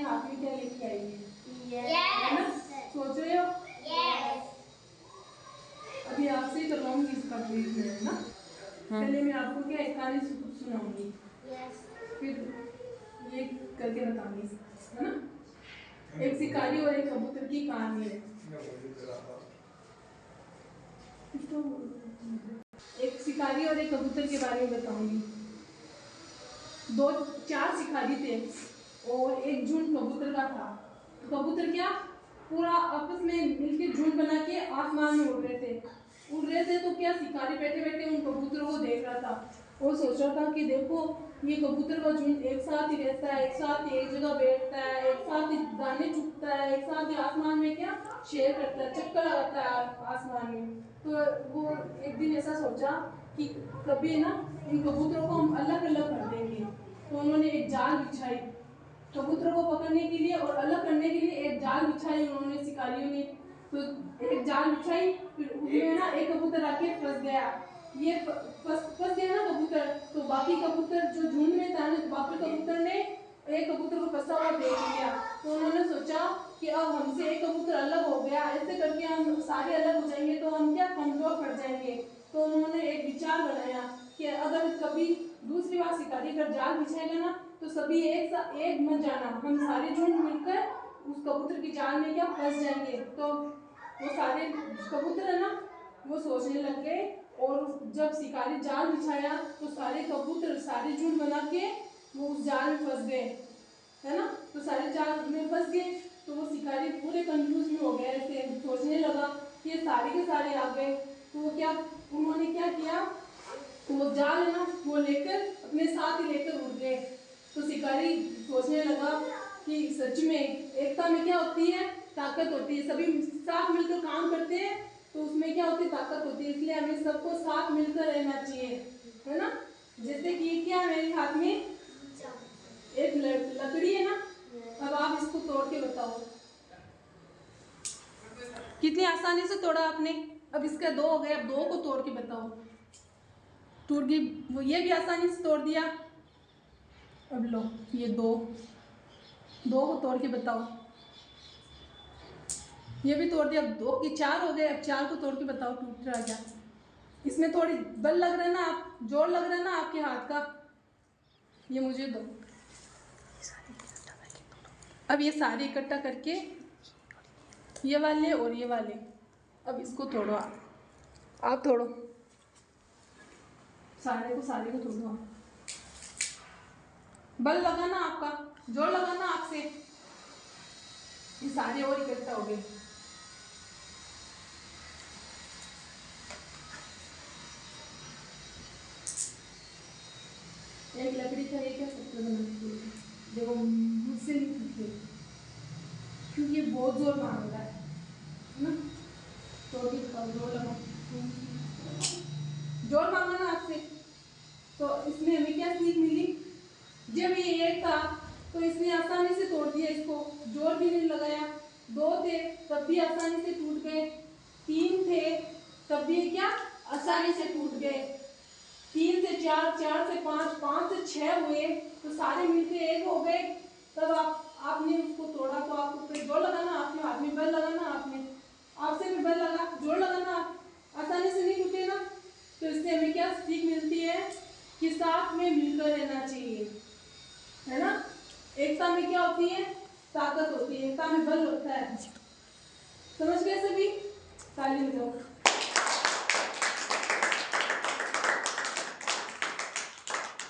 हाथ में क्या लेके आई है? है ना? सोच रहे हो? अभी आपसे ही करवाऊंगी इसका क्विज में, है ना? पहले मैं आपको क्या एक कहानी सुनाऊंगी, फिर ये करके बताऊंगी, है ना? एक शिकारी और एक कबूतर की कहानी है। एक शिकारी और एक कबूतर के बारे में बताऊंगी। चार शिकारी थे और एक झुंड कबूतर का था। तो कबूतर क्या पूरा आपस में मिलकर झुंड बना के आसमान में उड़ रहे थे। तो क्या शिकारी बैठे बैठे उन कबूतरों को देख रहा था और सोच रहा था कि देखो ये कबूतर का झुंड एक साथ ही रहता है, एक साथ ही एक जगह बैठता है, एक साथ ही दाने चुगता है, एक साथ ही आसमान में क्या शेर करता है, चक्कर लगाता है आसमान में। तो वो एक दिन ऐसा सोचा कि कभी ना इन कबूतरों को हम अलग अलग कर देंगे। तो उन्होंने एक जाल बिछाई कबूतरों को पकड़ने के लिए और अलग करने के लिए एक जाल बिछाई उन्होंने शिकारियों ने। तो एक जाल बिछाई, फिर उसमें ना एक कबूतर आके फंस गया। ये फंस गया ना कबूतर, तो बाकी कबूतर जो झुंड में था ना, बाकी कबूतर ने एक कबूतर को फंसा हुआ देख लिया। तो उन्होंने सोचा कि अब हमसे एक कबूतर अलग हो गया, ऐसे करके हम सारे अलग हो जाएंगे तो हम क्या कमजोर पड़ जाएंगे। तो उन्होंने एक विचार बनाया कि अगर कभी दूसरी बार शिकारी अगर जाल बिछाएगा ना तो सभी एक मत जाना, हम सारे झुंड मिलकर उस कबूतर की जाल में क्या फंस जाएंगे। तो वो सारे कबूतर है ना वो सोचने लग गए और जब शिकारी जाल बिछाया तो सारे कबूतर सारे झुंड बना के वो उस जाल में फंस गए, है ना? तो सारे जाल में फंस गए। तो वो शिकारी पूरे कंफ्यूज में हो गए, ऐसे सोचने लगा कि ये सारे के सारे आ गए। तो वो क्या उन्होंने क्या किया, वो जाल है ना वो लेकर अपने साथ ही लेकर उड़ गए। तो शिकारी सोचने लगा कि सच में एकता में क्या होती है, ताकत होती है। सभी साथ मिलकर काम करते हैं तो उसमें क्या होती है, ताकत होती है। इसलिए हमें सबको साथ मिलकर रहना चाहिए, है ना? जैसे कि क्या मेरे हाथ में एक लकड़ी है ना, अब आप इसको तोड़ के बताओ कितनी आसानी से तोड़ा आपने। अब इसका दो हो गए, अब दो को तोड़ के बताओ। टूट गई, वो ये भी आसानी से तोड़ दिया। अब लो ये दो को तोड़ के बताओ। ये भी तोड़ दिया, अब दो की चार हो गए, अब चार को तोड़ के बताओ टूट रहा क्या। इसमें थोड़ी बल लग रहा है ना, आप जोर लग रहा है ना आपके हाथ का। ये मुझे दो, अब ये सारे इकट्ठा करके ये वाले और ये वाले, अब इसको तोड़ो आप तोड़ो, सारे को तोड़ो आप। बल लगाना आपका, जोर लगाना आपसे। ये सारे और इकट्ठा हो गए। एक लकड़ी का ये क्या पत्थर बनाती है, देखो मुझसे नहीं टूटे क्योंकि ये बहुत जोर मांग रहा है ना। तो भी बताओ, जोर लगाओ, जोर मांगा ना आपसे। तो इसमें हमें क्या सीख मिली, जब ये एक था तो इसने आसानी से तोड़ दिया, इसको जोर भी नहीं लगाया। दो थे तब भी आसानी से टूट गए, तीन थे तब भी क्या आसानी से टूट गए, तीन से चार, चार से पांच, पांच से छह हुए तो सारे मिलके एक हो गए। तब आपने उसको तोड़ा तो आपको फिर जोर लगाना, आपके हाथ में बल लगाना, आपने आपसे भी बल लगा, जोर लगाना, आप आसानी से नहीं टूटे ना। तो इससे हमें क्या सीख मिलती है कि साथ में मिलकर रहना चाहिए, है ना? एकता में क्या होती है, ताकत होती है, एकता में बल होता है। समझ गए सभी? ताली बजाओ।